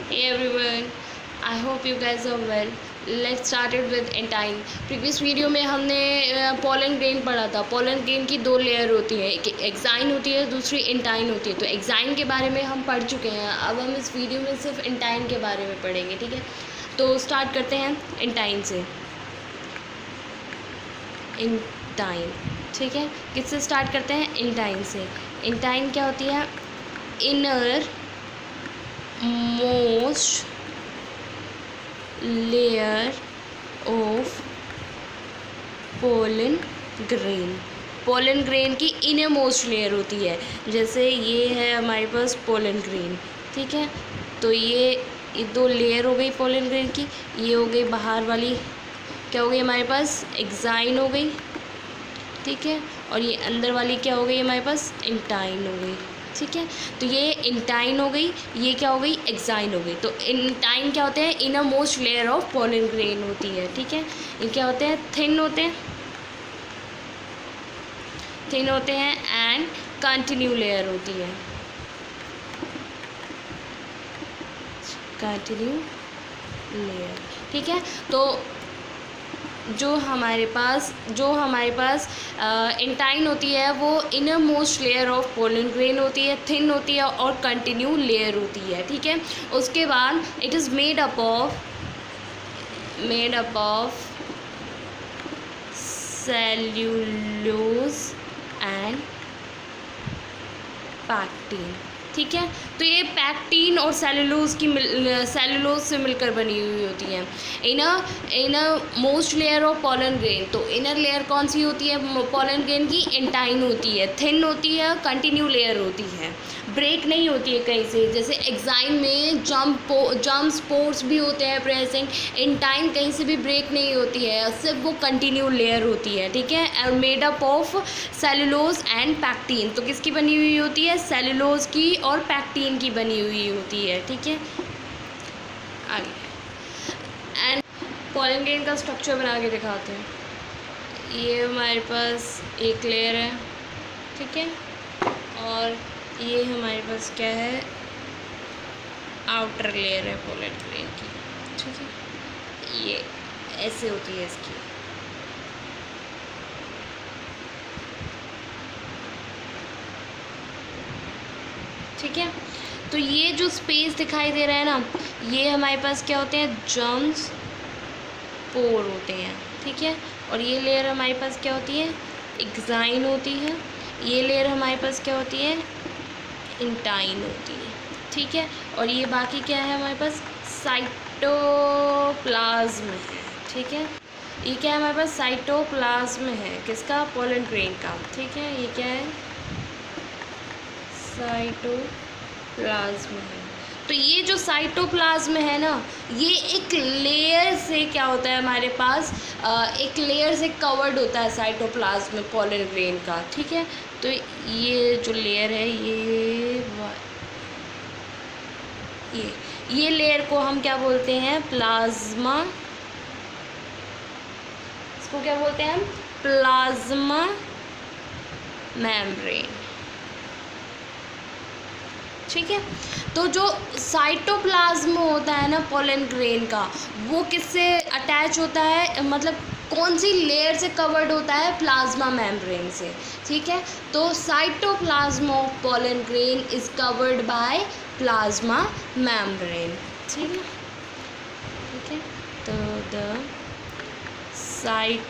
Hey everyone, I hope you guys are well. Let's start it with entine. Previous video में हमने pollen grain पढ़ा था। Pollen grain की दो layer होती है, एक एक्साइन होती है, दूसरी इंटाइन होती है। तो एक्साइन के बारे में हम पढ़ चुके हैं। अब हम इस वीडियो में सिर्फ इंटाइन के बारे में पढ़ेंगे, ठीक है। तो स्टार्ट करते हैं इंटाइन से। इंटाइन, ठीक है। किससे स्टार्ट करते हैं? इंटाइन से। इंटाइन क्या होती है? Inner most layer of pollen grain. Pollen grain की इनर मोस्ट लेयर होती है। जैसे ये है हमारे पास पोलन ग्रेन, ठीक है। तो ये दो लेयर हो गई पोलन ग्रेन की। ये हो गई बाहर वाली, क्या हो गई हमारे पास? एक्साइन हो गई, ठीक है। और ये अंदर वाली क्या हो गई हमारे पास? इंटाइन हो गई, ठीक है। तो ये इंटाइन हो गई, ये क्या हो गई? एक्साइन हो गई। तो इंटाइन क्या होते हैं? Inner most layer of pollen grain होती है, ठीक है। ये क्या होते हैं? थिन होते हैं, थिन होते हैं एंड कंटिन्यू लेयर होती है, कंटिन्यू लेयर, ठीक है। तो जो हमारे पास इंटाइन होती है वो inner most layer of pollen grain होती है, थिन होती है और कंटिन्यू लेयर होती है, ठीक है। उसके बाद it is made up of cellulose and pectin, ठीक है। तो ये पैक्टिन और सेलुलोज से मिलकर बनी हुई होती है। Inner most layer of pollen grain, तो इनर लेयर कौन सी होती है पोलन ग्रेन की? इंटाइन होती है, थिन होती है, कंटिन्यू लेयर होती है, ब्रेक नहीं होती है कहीं से। जैसे एक्साइन में जम्प स्पोर्स भी होते हैं प्रेजेंट, इंटाइन कहीं से भी ब्रेक नहीं होती है, सिर्फ वो कंटिन्यू लेयर होती है, ठीक है। और made up of cellulose and pectin, तो किसकी बनी हुई होती है? सेलुलोज की और पैक्टिन की बनी हुई होती है, ठीक है। आगे एंड पोलन ग्रेन का स्ट्रक्चर बना के दिखाते हैं। ये हमारे पास एक लेयर है, ठीक है। और ये हमारे पास क्या है? आउटर लेयर है पोलन ग्रेन की, ठीक है। ये ऐसे होती है इसकी, ठीक है। तो ये जो स्पेस दिखाई दे रहा है ना, ये हमारे पास क्या होते हैं? जर्म्स पोर होते हैं, ठीक है। और ये लेयर हमारे पास क्या होती है? एक्साइन होती है। ये लेयर हमारे पास क्या होती है? इंटाइन होती है, ठीक है। और ये बाकी क्या है हमारे पास? साइटोप्लाज्म है, ठीक है। ये क्या है हमारे पास? साइटोप्लाज्म है, किसका? पोलन ग्रेन का, ठीक है। ये क्या है? साइटोप्लाज्म है। तो ये जो साइटोप्लाज्म है ना, ये एक लेयर से क्या होता है हमारे पास? एक लेयर से कवर्ड होता है साइटोप्लाज्म पोलन ग्रेन का, ठीक है। तो ये जो लेयर है ये लेयर को हम क्या बोलते हैं? प्लाज्मा। इसको क्या बोलते हैं हम? प्लाज्मा मेम्ब्रेन, ठीक है। तो जो साइटोप्लाज्म होता है ना पोलन ग्रेन का, वो किससे अटैच होता है? मतलब कौन सी लेयर से कवर्ड होता है? प्लाज्मा मेम्ब्रेन से, ठीक है। तो cytoplasm of pollen grain is covered by plasma membrane, ठीक है, ठीक है। तो the cytoplasm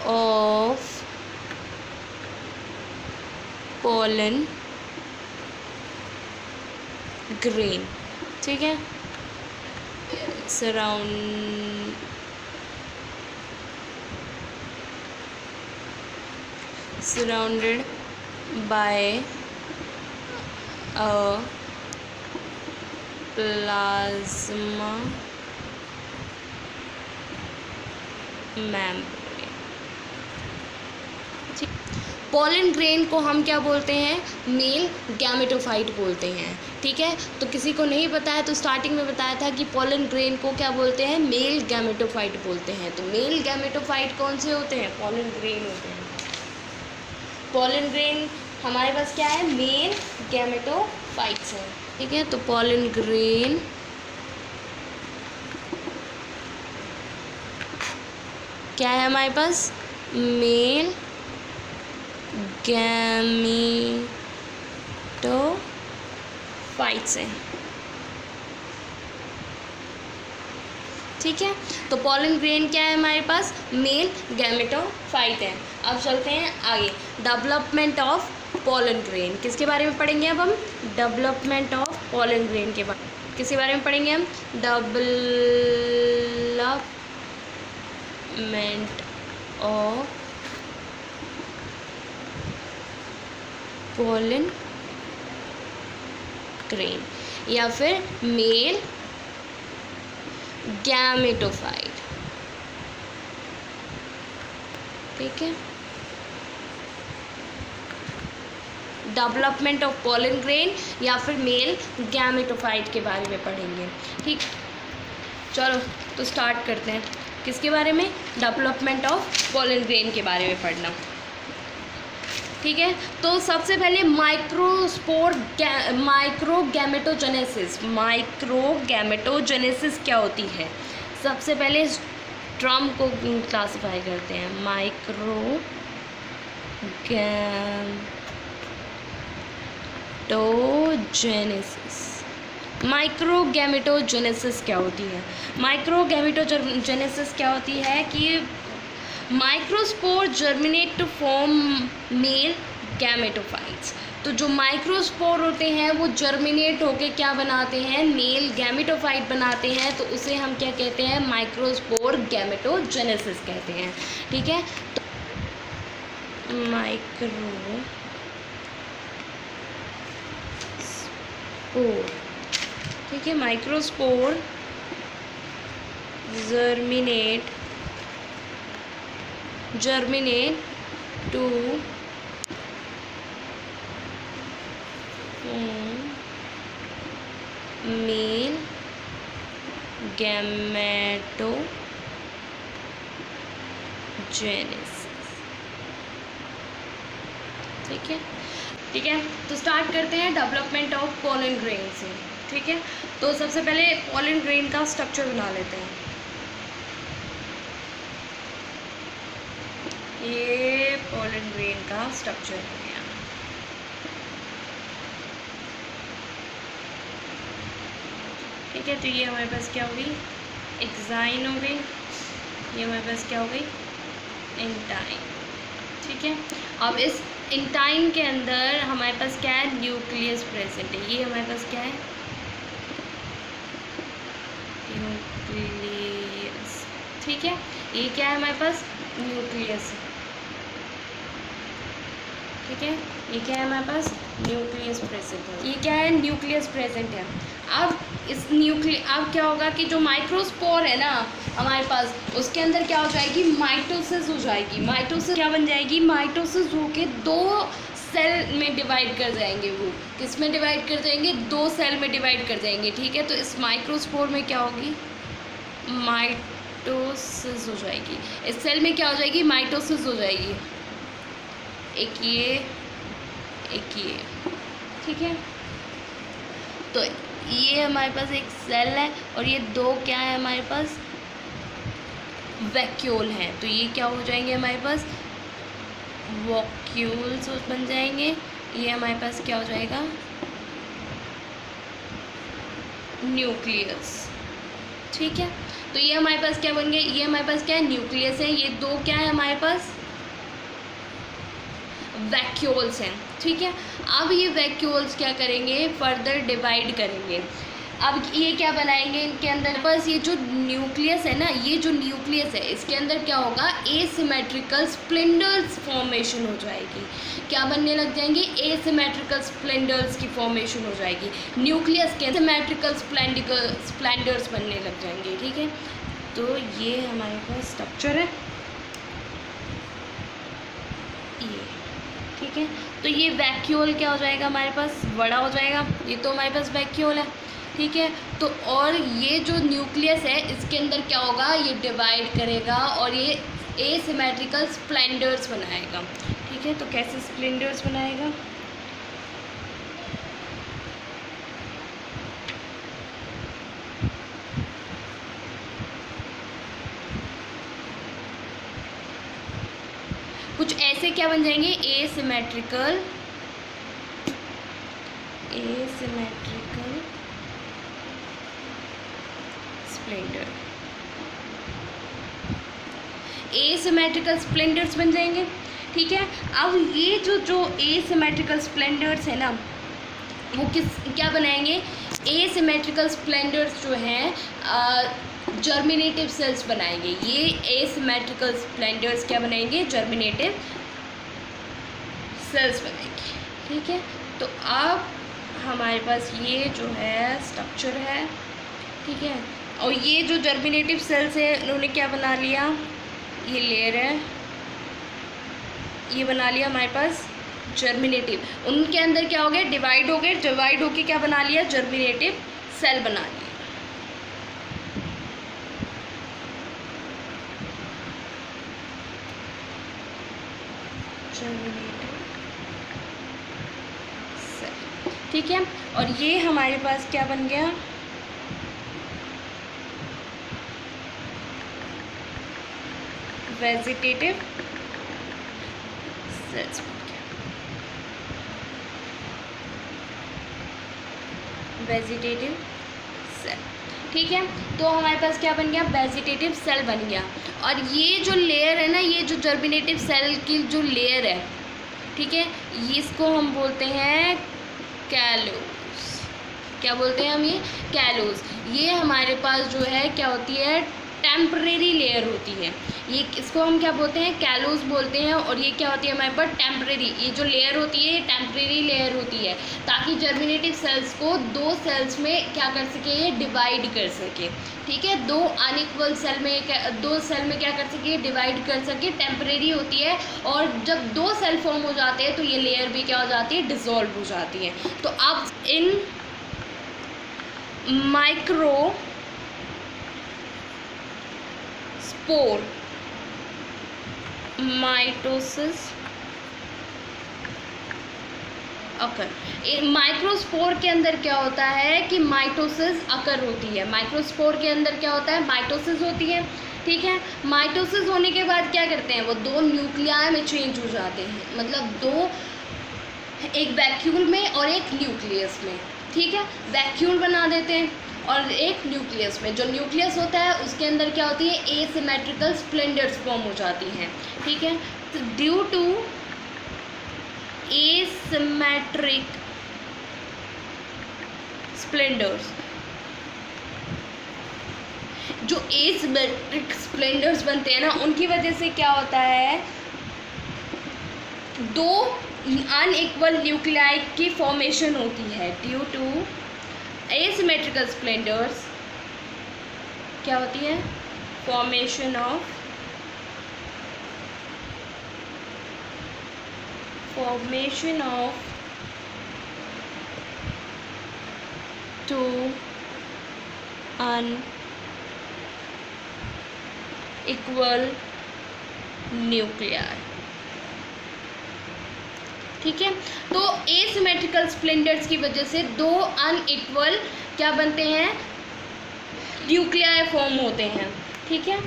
of pollen grain, ठीक है। surrounded by a plasma membrane। Pollen grain को हम क्या बोलते हैं? मेल गैमेटोफाइट बोलते हैं, ठीक है। तो किसी को नहीं पता है तो स्टार्टिंग में बताया था कि पोलन ग्रेन को क्या बोलते हैं? मेल गैमेटोफाइट बोलते हैं। तो मेल गैमेटोफाइट कौन से होते हैं? पोलन ग्रेन होते हैं, पॉलन ग्रेन हमारे पास क्या है, मेल गैमेटोफाइट्स है, ठीक है। तो पॉलन ग्रेन क्या है हमारे पास, मेल गैमेटोफाइट्स है, ठीक है। तो पॉलन ग्रेन क्या है हमारे पास, मेल गैमेटोफाइट है। अब चलते हैं आगे, डेवलपमेंट ऑफ पॉलन ग्रेन, किसके बारे में पढ़ेंगे अब हम, डेवलपमेंट ऑफ पॉलन ग्रेन के बारे, किसके बारे में पढ़ेंगे हम, डेवलपमेंट ऑफ पॉलन ग्रेन या फिर मेल गैमेटोफाइट, ठीक है। डेवलपमेंट ऑफ पॉलन ग्रेन या फिर मेल गैमेटोफाइट के बारे में पढ़ेंगे, ठीक। चलो तो स्टार्ट करते हैं, किसके बारे में, डेवलपमेंट ऑफ पॉलन ग्रेन के बारे में पढ़ना, ठीक है। तो सबसे पहले माइक्रोगैमेटोजेनेसिस क्या होती है, सबसे पहले इस टर्म को क्लासिफाई करते हैं, माइक्रोगैमेटोजेनेसिस क्या होती है, माइक्रोगैमेटोजेनेसिस क्या होती है कि microspore germinate to form male gametophytes. तो जो माइक्रोस्पोर होते हैं वो जर्मिनेट होके क्या बनाते हैं, मेल गैमेटोफाइट बनाते हैं, तो उसे हम क्या कहते हैं, माइक्रोस्पोर गैमेटोजेनेसिस कहते हैं, ठीक है। तो माइक्रोस्पोर, ठीक है, microspore germinate to male gametogenesis, ठीक है, ठीक है। तो स्टार्ट करते हैं डेवलपमेंट ऑफ पॉलन ग्रेन से, ठीक है। तो सबसे पहले पॉलन ग्रेन का स्ट्रक्चर बना लेते हैं, ये पॉलन ग्रेन का स्ट्रक्चर हो गया, ठीक है। तो ये हमारे पास क्या हो गई, एक्साइन हो गई, ये हमारे पास क्या हो गई, इंटाइन, ठीक है। अब इस इंटाइन के अंदर हमारे पास क्या है, न्यूक्लियस प्रेजेंट है, ये हमारे पास क्या है, न्यूक्लियस, ठीक है। ये क्या है हमारे पास, न्यूक्लियस, ठीक है। ये क्या है हमारे पास, न्यूक्लियस प्रेजेंट है, ये क्या है, न्यूक्लियस प्रेजेंट है। अब इस अब क्या होगा कि जो माइक्रोस्पोर है ना हमारे पास, उसके अंदर क्या हो जाएगी, माइटोसिस हो जाएगी, माइटोसिस क्या बन जाएगी, माइटोसिस होके दो सेल में डिवाइड कर जाएंगे, वो किस में डिवाइड कर जाएंगे, दो सेल में डिवाइड कर जाएंगे, ठीक है। तो इस माइक्रोस्पोर में क्या होगी, माइटोसिस हो जाएगी, इस सेल में क्या हो जाएगी, माइटोसिस हो जाएगी, एक ये, ठीक है। तो ये हमारे पास एक सेल है और ये दो क्या है हमारे पास, वैक्यूल हैं, तो ये क्या हो जाएंगे हमारे पास, वॉक्यूल्स बन जाएंगे, ये हमारे पास क्या हो जाएगा, न्यूक्लियस, ठीक है। तो ये हमारे पास क्या बन गया, ये हमारे पास क्या है, न्यूक्लियस है, ये दो क्या है हमारे पास, वैक्यूल्स हैं, ठीक है। अब ये वैक्यूल्स क्या करेंगे, फर्दर डिवाइड करेंगे, अब ये क्या बनाएंगे, इनके अंदर बस ये जो न्यूक्लियस है ना, ये जो न्यूक्लियस है इसके अंदर क्या होगा, एसिमेट्रिकल स्प्लिंडर्स फॉर्मेशन हो जाएगी, क्या बनने लग जाएंगे, एसिमेट्रिकल स्प्लिंडर्स की फॉर्मेशन हो जाएगी, न्यूक्लियस के एसिमेट्रिकल स्प्लेंडर्स बनने लग जाएंगे, ठीक है। तो ये हमारे पास स्ट्रक्चर है, ये, ठीक है। तो ये वैक्यूल क्या हो जाएगा हमारे पास, बड़ा हो जाएगा, ये तो हमारे पास वैक्यूल है, ठीक है। तो और ये जो न्यूक्लियस है इसके अंदर क्या होगा, ये डिवाइड करेगा और ये एसिमेट्रिकल स्प्लेंडर्स बनाएगा, ठीक है, तो कैसे स्प्लेंडर्स बनाएगा? कुछ ऐसे क्या बन जाएंगे, एसिमेट्रिकल स्प्लेंडर, एसिमेट्रिकल स्प्लेंडर्स बन जाएंगे। ठीक है, अब ये जो एसिमेट्रिकल स्प्लेंडर्स है ना, वो क्या बनाएंगे? एसिमेट्रिकल स्प्लेंडर्स जो हैं जर्मिनेटिव सेल्स बनाएंगे। ये एसिमेट्रिकल स्प्लेंडर्स क्या बनाएंगे? जर्मिनेटिव सेल्स बनाएंगे। ठीक है, तो अब हमारे पास ये जो है स्ट्रक्चर है। ठीक है, और ये जो जर्मिनेटिव सेल्स है उन्होंने क्या बना लिया? ये लेयर है, ये बना लिया हमारे पास जर्मिनेटिव। उनके अंदर क्या हो गया? डिवाइड हो गए, डिवाइड होके क्या बना लिया? जर्मिनेटिव सेल बना लिया। ठीक है, और ये हमारे पास क्या बन गया? वेजिटेटिव सेल्स बन गया, वेजिटेटिव सेल। ठीक है, तो हमारे पास क्या बन गया? वेजिटेटिव सेल बन गया। और ये जो लेयर है ना, ये जो जर्मिनेटिव सेल की जो लेयर है, ठीक है, इसको हम बोलते हैं कैलोस। क्या बोलते हैं हम? ये कैलोस। ये हमारे पास जो है क्या होती है? टेम्परेरी लेयर होती है। ये इसको हम क्या बोलते हैं? कैलोस बोलते हैं। और ये क्या होती है हमारे पास? टेम्परेरी। ये जो लेयर होती है ये टेम्परेरी लेयर होती है, ताकि जर्मिनेटिव सेल्स को दो सेल्स में क्या कर सके? ये डिवाइड कर सके। ठीक है, दो अनइक्वल सेल में, दो सेल में क्या कर सके? डिवाइड कर सके। टेम्परेरी होती है, और जब दो सेल फॉर्म हो जाते हैं तो ये लेयर भी क्या हो जाती है? डिसॉल्व हो जाती है। तो अब इन माइक्रो स्पोर माइटोसिस अकर। माइक्रोस्पोर के अंदर क्या होता है कि माइटोसिस अकर होती है। माइक्रोस्पोर के अंदर क्या होता है? माइटोसिस होती है। ठीक है, माइटोसिस होने के बाद क्या करते हैं? वो दो न्यूक्लियाई में चेंज हो जाते हैं, मतलब दो, एक वैक्यूल में और एक न्यूक्लियस में। ठीक है, वैक्यूल बना देते हैं और एक न्यूक्लियस में। जो न्यूक्लियस होता है उसके अंदर क्या होती है? एसिमेट्रिकल स्प्लेंडर्स फॉर्म हो जाती हैं। ठीक है, तो ड्यू टू एसिमेट्रिक स्प्लेंडर्स, जो एसिमेट्रिक स्प्लेंडर्स बनते हैं ना, उनकी वजह से क्या होता है? दो अनइक्वल न्यूक्लियाई की फॉर्मेशन होती है। ड्यू टू एसिमेट्रिकल स्प्लेंडर्स क्या होती है? Formation of two unequal nuclei. ठीक है, तो एसिमेट्रिकल स्प्लेंडर्स की वजह से दो अनइक्वल क्या बनते हैं? न्यूक्लियाई फॉर्म होते हैं। ठीक है,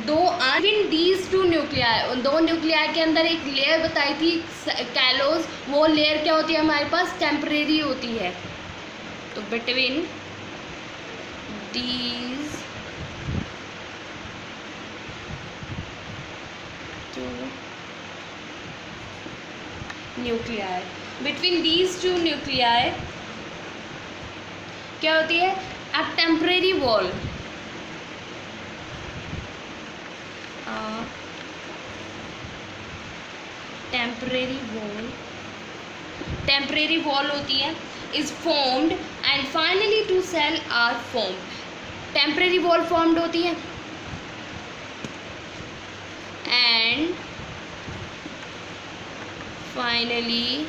दो इन दीज टू न्यूक्लियाई, दो न्यूक्लियाई के अंदर एक लेयर बताई थी कैलोस, वो लेयर क्या होती है हमारे पास? टेम्परेरी होती है। तो between these two nuclei, between these two nuclei क्या होती है? A temporary wall, temporary wall होती है, is formed and finally two cell are formed. Temporary wall formed होती है and finally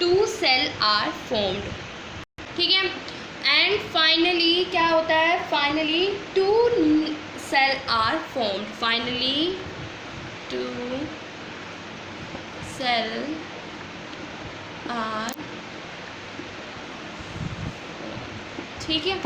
two cell are formed. ठीक है, एंड फाइनली क्या होता है? Finally two cell are formed. Finally, 2 cell are, ठीक है।